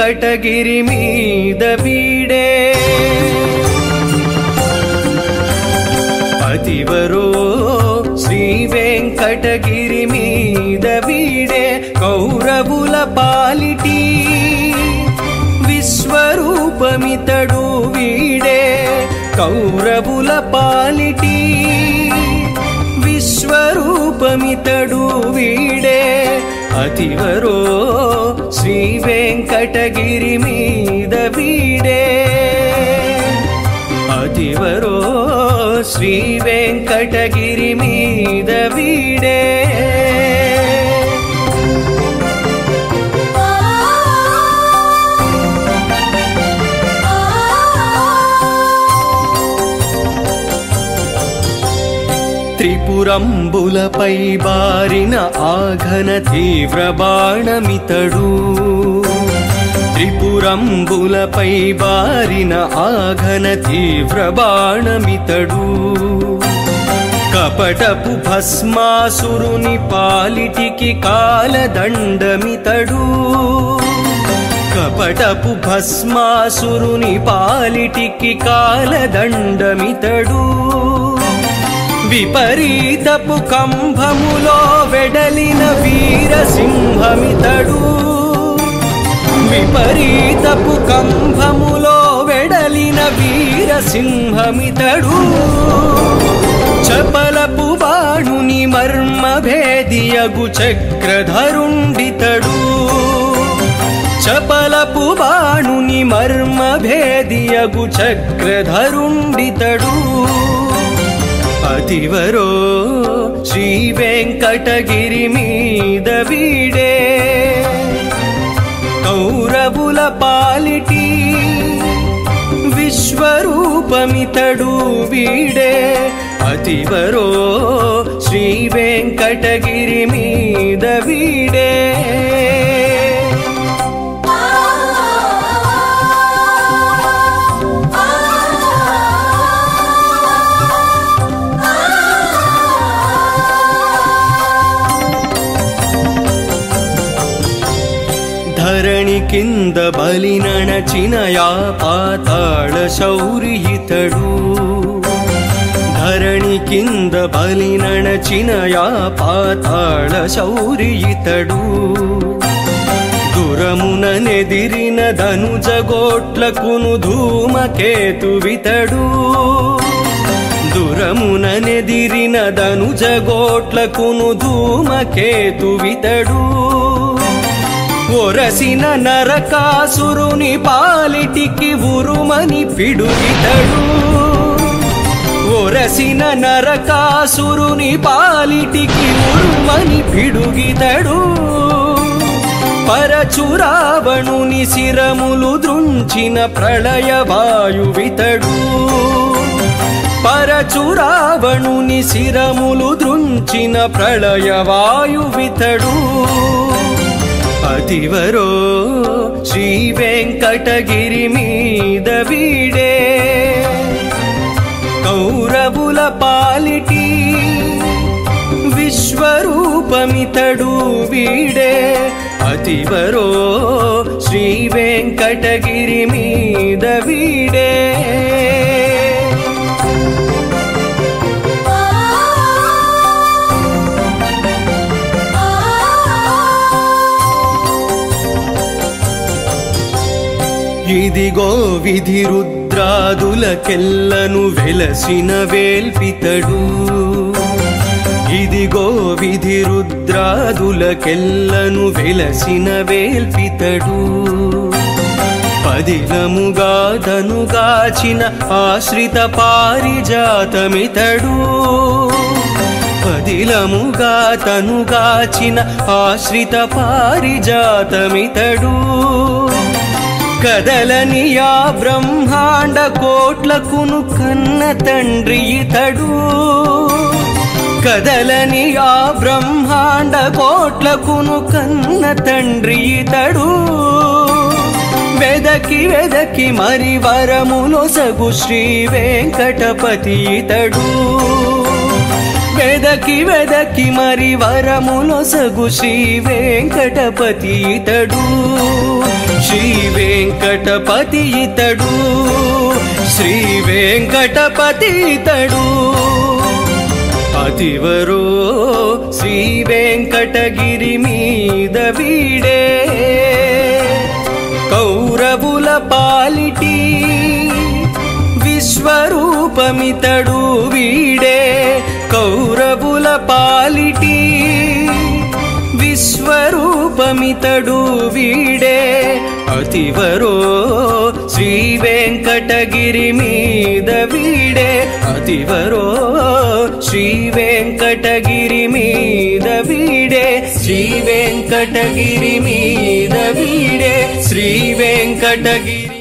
వెంకటగిరి మీద వీడే అతివరో శ్రీ వెంకటగిరి మీద వీడే కౌరవుల పాలిటి విశ్వరూపమితడు వీడే కౌరవుల పాలిటి విశ్వరూపమితడు వీడే అతివరో శ్రీ వెంకటగిరి మీద వీడే అతివరో శ్రీ వెంకటగిరి మీద వీడే త్రిపురంబులపై బారిన ఆఘన తీవ్ర బాణమితడు త్రిపురంబులపై బారిన ఆఘన తీవ్ర బాణమితడు కపటపు భస్మాసురుని పాలిటికి కాలదండమితడు కపటపు భస్మాసురుని పాలిటికి కాలదండమితడు విపరీతపు కంభములో వెడలిన వీరసింహమితడు విపరీతపు కంభములో వెడలిన వీరసింహమితడు చపలపు బాణుని మర్మభేదియగు చక్రధరుండితడు చపలపు బాణుని మర్మభేదియగు చక్రధరుండితడు అతివరో శ్రీ వెంకటగిరి మీద వీడే కౌరవుల పాలిటి విశ్వరూపమితడు వీడే అతివరో శ్రీ వెంకటగిరి మీద వీడే ధరణి కింద బలి నణచిన యా పాతాళ శౌరియితడు ధరణి కింద బలి నణచిన యా పాతాళ శౌరియితడు దురమున నెదిరిన ధనుజగోట్లకును ధూమకేతువితడు దురమున నెదిరిన ధనుజగోట్లకును ధూమకేతువితడు ఒరసిన నరకాసురుని పాలిటికి ఉరుమని పిడుగితడు ఒరసిన నరకాసురుని పాలిటికి ఉరుమని పిడుగితడు పరచురావణుని శిరములు దృంచిన ప్రళయ వాయువితడు పరచురావణుని శిరములు దృంచిన ప్రళయ వాయువితడు అతివరో శ్రీ వెంకటగిరి మీద వీడే కౌరవుల పాలిటి విశ్వరూపమితడు వీడే అతివరో శ్రీ వెంకటగిరి మీద వీడే ఇదిగో విధి రుద్రాదులకెల్లను వెలసిన వేల్పితడు ఇదిగో విధి రుద్రాదులకెల్లను వెలసిన వేల్పితడు పదిలముగా తనుగాచిన ఆశ్రిత పారిజాతమితడు పదిలముగా తనుగాచిన ఆశ్రిత పారిజాతమితడు కదలని ఆ బ్రహ్మాండ కోట్లకును కన్న తండ్రి ఇతడు కదలని ఆ బ్రహ్మాండ కోట్లకును కన్న తండ్రి ఇతడు వెదకి వెదకి మరి వరములొసగు శ్రీ వెంకటపతి ఇతడు వెదకి వెదకి మరి వరములొసగు శ్రీ వెంకటపతి ఇతడు శ్రీ వెంకటపతి ఇతడు శ్రీ వెంకటపతి ఇతడు అతివరో శ్రీ వెంకటగిరి మీద వీడే కౌరవుల పాలిటి విశ్వరూపమితడు వీడే కౌరవుల పాలిటి విశ్వరూపమితడు వీడే అతివరో శ్రీ వెంకటగిరి మీద వీడే అతివరో శ్రీ వెంకటగిరి మీద వీడే శ్రీ వెంకటగిరి మీద వీడే శ్రీ వెంకటగిరి